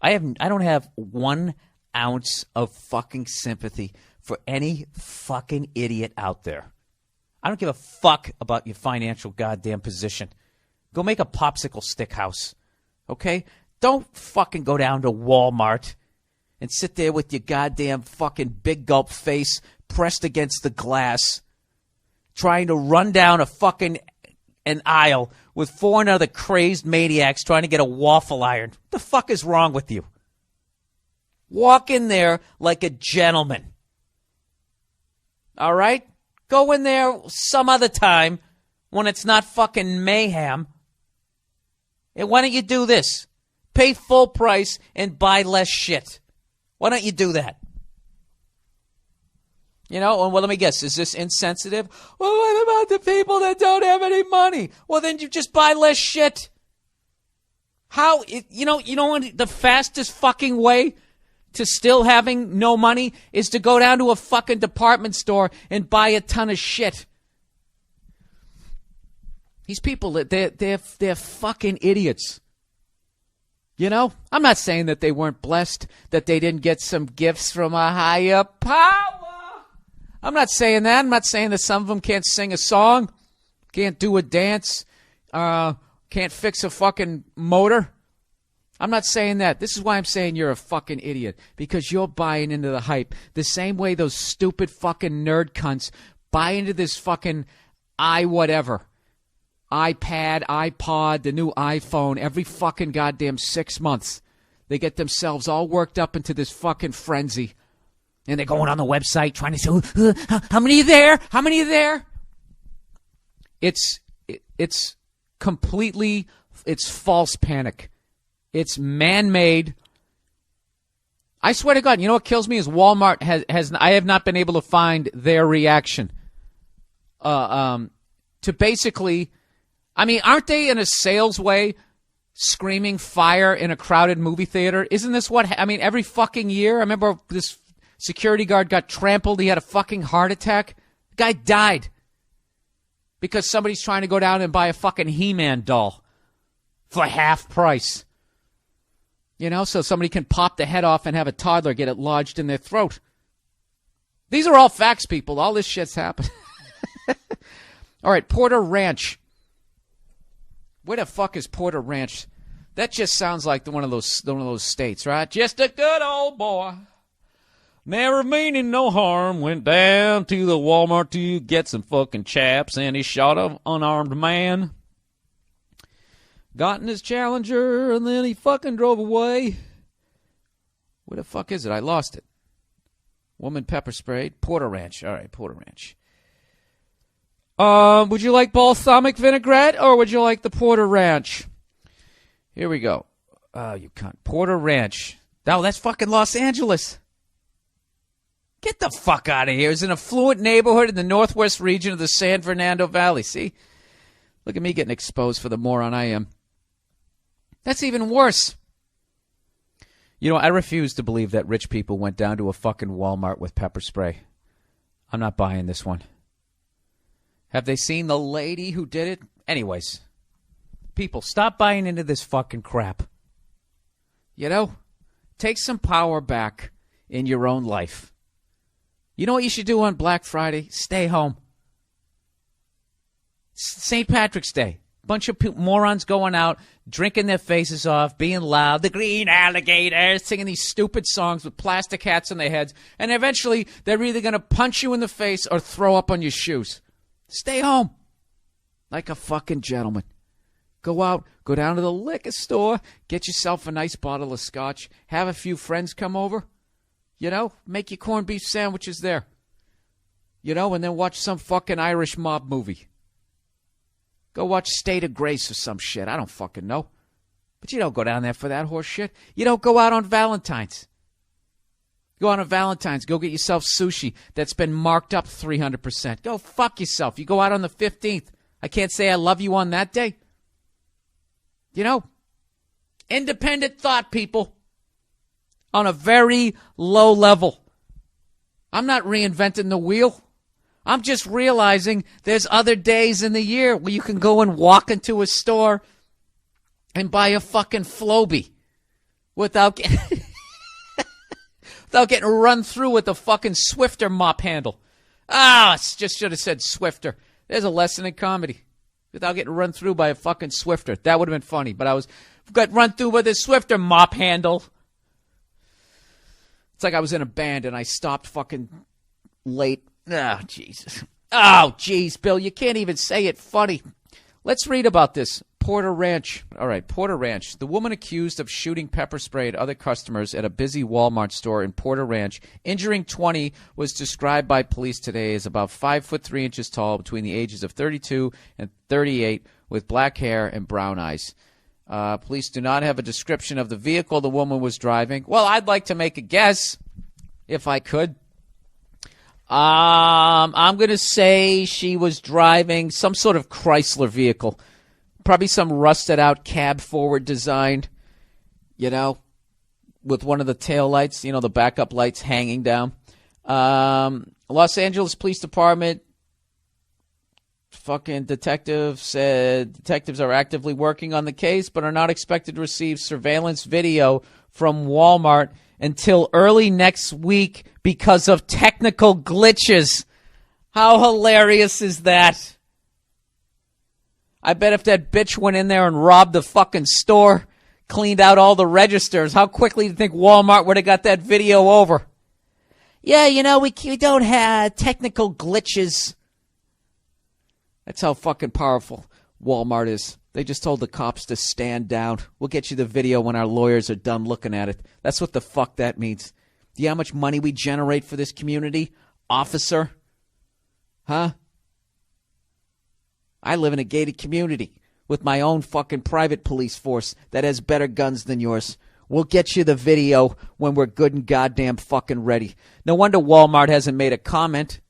I don't have 1 ounce of fucking sympathy for any fucking idiot out there. I don't give a fuck about your financial goddamn position. Go make a popsicle stick house, okay? Don't fucking go down to Walmart and sit there with your goddamn fucking big gulp face pressed against the glass, trying to run down an aisle with 4 other crazed maniacs trying to get a waffle iron. What the fuck is wrong with you? Walk in there like a gentleman. All right? Go in there some other time when it's not fucking mayhem. And why don't you do this? Pay full price and buy less shit. Why don't you do that? You know, well, let me guess. Is this insensitive? Well, what about the people that don't have any money? Well, then you just buy less shit. How, you know what the fastest fucking way to still having no money is to go down to a fucking department store and buy a ton of shit. These people, they're fucking idiots. You know, I'm not saying that they weren't blessed, that they didn't get some gifts from a higher power. I'm not saying that. I'm not saying that some of them can't sing a song, can't do a dance, can't fix a fucking motor. I'm not saying that. This is why I'm saying you're a fucking idiot, because you're buying into the hype. The same way those stupid fucking nerd cunts buy into this fucking iPad, iPod, the new iPhone every fucking goddamn 6 months. They get themselves all worked up into this fucking frenzy. And they're going on the website trying to say, how many are there? How many are there? It's completely, it's false panic. It's man-made. I swear to God, you know what kills me is Walmart I have not been able to find their reaction. To basically, I mean, aren't they in a sales way screaming fire in a crowded movie theater? Isn't this what, I mean, every fucking year? I remember this security guard got trampled. He had a fucking heart attack. The guy died because somebody's trying to go down and buy a fucking He-Man doll for half price. You know, so somebody can pop the head off and have a toddler get it lodged in their throat. These are all facts, people. All this shit's happened. All right, Porter Ranch. Where the fuck is Porter Ranch? That just sounds like one of those states, right? Just a good old boy, never meaning no harm, went down to the Walmart to get some fucking chaps, and he shot an unarmed man. Got in his Challenger, and then he fucking drove away. Where the fuck is it? I lost it. Woman pepper sprayed. Porter Ranch. All right, Porter Ranch. Would you like balsamic vinaigrette, or would you like the Porter Ranch? Here we go. Oh, you cunt. Porter Ranch. Oh, that's fucking Los Angeles. Get the fuck out of here. It's an affluent neighborhood in the northwest region of the San Fernando Valley. See? Look at me getting exposed for the moron I am. That's even worse. You know, I refuse to believe that rich people went down to a fucking Walmart with pepper spray. I'm not buying this one. Have they seen the lady who did it? Anyways, people, stop buying into this fucking crap. You know, take some power back in your own life. You know what you should do on Black Friday? Stay home. St. Patrick's Day. Bunch of morons going out, drinking their faces off, being loud, the green alligator, singing these stupid songs with plastic hats on their heads, and eventually they're either going to punch you in the face or throw up on your shoes. Stay home like a fucking gentleman. Go out, go down to the liquor store, get yourself a nice bottle of scotch, have a few friends come over, you know, make your corned beef sandwiches there, you know, and then watch some fucking Irish mob movie. Go watch State of Grace or some shit. I don't fucking know. But you don't go down there for that horse shit. You don't go out on Valentine's. Go out on Valentine's. Go get yourself sushi that's been marked up 300%. Go fuck yourself. You go out on the 15th. I can't say I love you on that day. You know, independent thought, people. On a very low level. I'm not reinventing the wheel. I'm just realizing there's other days in the year where you can go and walk into a store and buy a fucking Flowbee without without getting run through with the fucking Swifter mop handle. Just should have said Swifter. There's a lesson in comedy. Without getting run through by a fucking Swifter. That would have been funny, but I got run through with a Swifter mop handle. It's like I was in a band and I stopped fucking late. Oh, Jesus. Oh, jeez, Bill, you can't even say it funny. Let's read about this. Porter Ranch. All right, Porter Ranch. The woman accused of shooting pepper spray at other customers at a busy Walmart store in Porter Ranch, injuring 20, was described by police today as about 5 foot 3 inches tall, between the ages of 32 and 38, with black hair and brown eyes. Police do not have a description of the vehicle the woman was driving. Well, I'd like to make a guess, if I could. I'm going to say she was driving some sort of Chrysler vehicle. Probably some rusted-out cab-forward design, with one of the tail lights, the backup lights hanging down. Los Angeles Police Department fucking detective said detectives are actively working on the case but are not expected to receive surveillance video from Walmart until early next week because of technical glitches. How hilarious is that? I bet if that bitch went in there and robbed the fucking store, cleaned out all the registers, how quickly do you think Walmart would have got that video over? Yeah, we don't have technical glitches. That's how fucking powerful Walmart is. They just told the cops to stand down. We'll get you the video when our lawyers are done looking at it. That's what the fuck that means. Do you know how much money we generate for this community, officer? Huh? I live in a gated community with my own fucking private police force that has better guns than yours. We'll get you the video when we're good and goddamn fucking ready. No wonder Walmart hasn't made a comment.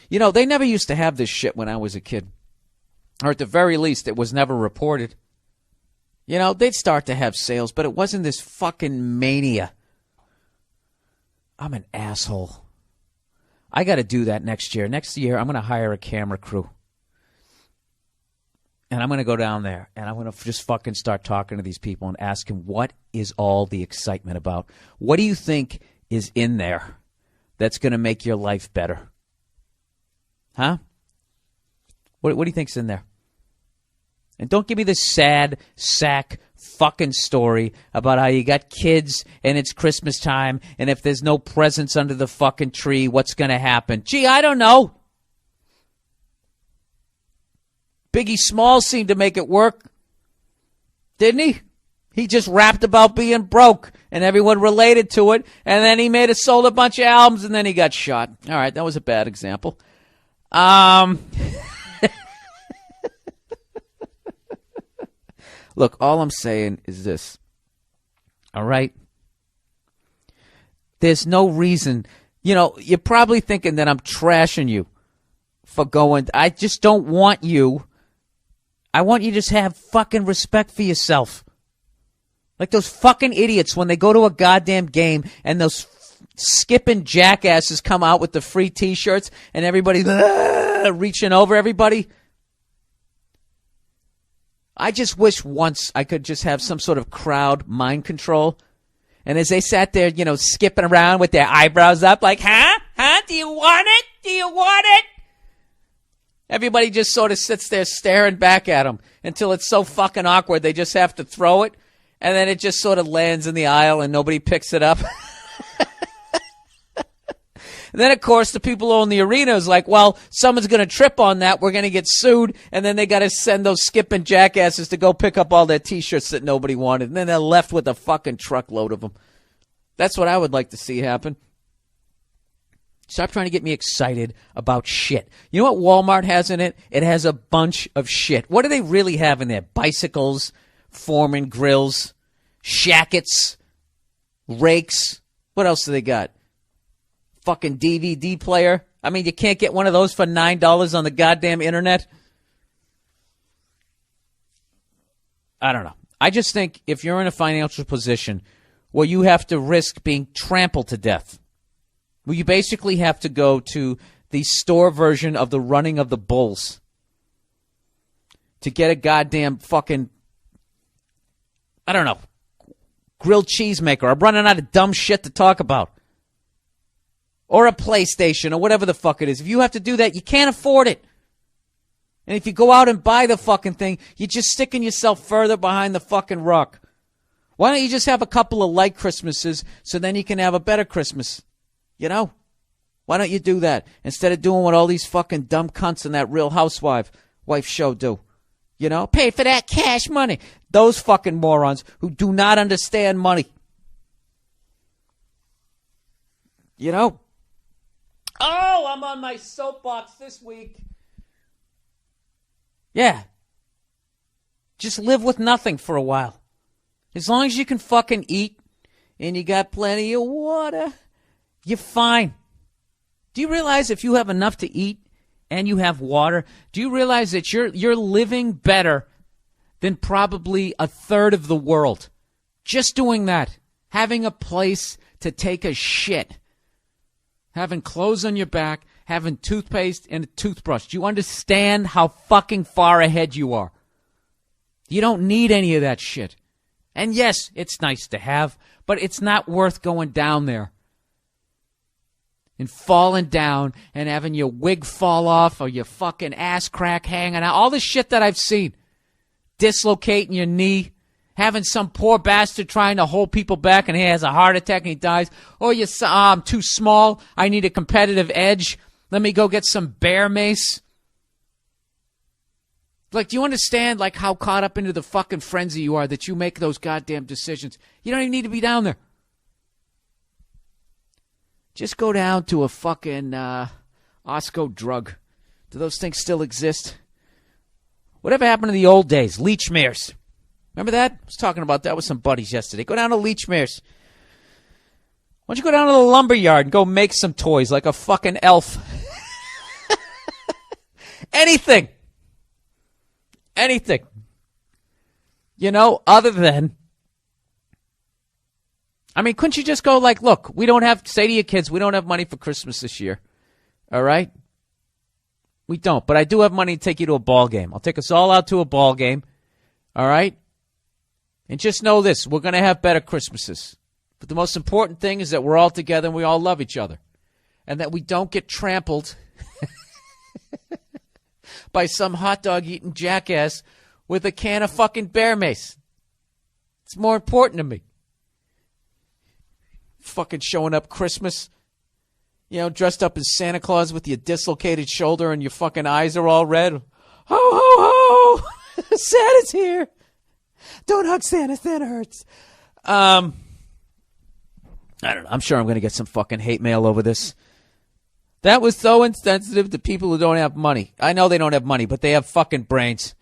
They never used to have this shit when I was a kid. Or at the very least, it was never reported. They'd start to have sales, but it wasn't this fucking mania. I'm an asshole. I got to do that next year. Next year, I'm going to hire a camera crew. And I'm going to go down there, and I'm going to just fucking start talking to these people and ask them, what is all the excitement about? What do you think is in there that's going to make your life better? Huh? What do you think's in there? And don't give me this sad sack fucking story about how you got kids and it's Christmas time and if there's no presents under the fucking tree, what's going to happen? Gee, I don't know. Biggie Smalls seemed to make it work. Didn't he? He just rapped about being broke and everyone related to it, and then he sold a bunch of albums and then he got shot. All right, that was a bad example. Look, all I'm saying is this. All right? There's no reason. You're probably thinking that I'm trashing you for going. I just don't want you. I want you to just have fucking respect for yourself. Like those fucking idiots when they go to a goddamn game and those skipping jackasses come out with the free T-shirts and everybody reaching over everybody. I just wish once I could just have some sort of crowd mind control. And as they sat there, skipping around with their eyebrows up like, huh? Huh? Do you want it? Do you want it? Everybody just sort of sits there staring back at them until it's so fucking awkward they just have to throw it. And then it just sort of lands in the aisle and nobody picks it up. And then, of course, the people who own the arena is like, well, someone's going to trip on that. We're going to get sued. And then they got to send those skipping jackasses to go pick up all their T-shirts that nobody wanted. And then they're left with a fucking truckload of them. That's what I would like to see happen. Stop trying to get me excited about shit. You know what Walmart has in it? It has a bunch of shit. What do they really have in there? Bicycles, Foreman grills, shackets, rakes. What else do they got? Fucking DVD player. I mean, you can't get one of those for $9 on the goddamn internet. I don't know. I just think if you're in a financial position where you have to risk being trampled to death, where you basically have to go to the store version of the running of the bulls to get a goddamn fucking I don't know, grilled cheese maker. I'm running out of dumb shit to talk about. Or a PlayStation or whatever the fuck it is. If you have to do that, you can't afford it. And if you go out and buy the fucking thing, you're just sticking yourself further behind the fucking rock. Why don't you just have a couple of light Christmases so then you can have a better Christmas? You know? Why don't you do that instead of doing what all these fucking dumb cunts in that Real Housewife show do? You know? Pay for that cash money. Those fucking morons who do not understand money. You know? Oh, I'm on my soapbox this week. Yeah. Just live with nothing for a while. As long as you can fucking eat and you got plenty of water, you're fine. Do you realize if you have enough to eat and you have water, do you realize that you're living better than probably a third of the world? Just doing that. Having a place to take a shit. Having clothes on your back, having toothpaste and a toothbrush. Do you understand how fucking far ahead you are? You don't need any of that shit. And yes, it's nice to have, but it's not worth going down there and falling down and having your wig fall off or your fucking ass crack hanging out. All the shit that I've seen. Dislocating your knee. Having some poor bastard trying to hold people back and he has a heart attack and he dies. Oh, I'm too small. I need a competitive edge. Let me go get some bear mace. Like, do you understand, like, how caught up into the fucking frenzy you are that you make those goddamn decisions? You don't even need to be down there. Just go down to a fucking Osco drug. Do those things still exist? Whatever happened to the old days? Leechmere's. Remember that? I was talking about that with some buddies yesterday. Go down to Leechmere's. Why don't you go down to the lumber yard and go make some toys like a fucking elf? Anything. Anything. You know, other than, I mean, couldn't you just go like, look, say to your kids, we don't have money for Christmas this year. All right? We don't, but I do have money to take you to a ball game. I'll take us all out to a ball game. All right? And just know this, we're going to have better Christmases. But the most important thing is that we're all together and we all love each other. And that we don't get trampled by some hot dog eating jackass with a can of fucking bear mace. It's more important to me. Fucking showing up Christmas, you know, dressed up as Santa Claus with your dislocated shoulder and your fucking eyes are all red. Ho, ho, ho! Santa's here! Don't hug Santa. Santa hurts. I don't know. I'm sure I'm going to get some fucking hate mail over this. That was so insensitive to people who don't have money. I know they don't have money, but they have fucking brains.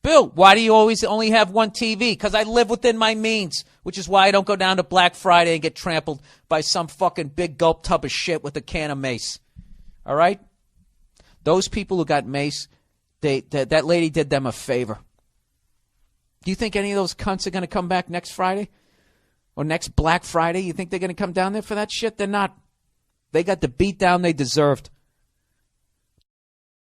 Bill, why do you always only have one TV? Because I live within my means, which is why I don't go down to Black Friday and get trampled by some fucking big gulp tub of shit with a can of mace. All right? Those people who got mace, that lady did them a favor. Do you think any of those cunts are going to come back next Friday? Or next Black Friday? You think they're going to come down there for that shit? They're not. They got the beat down they deserved.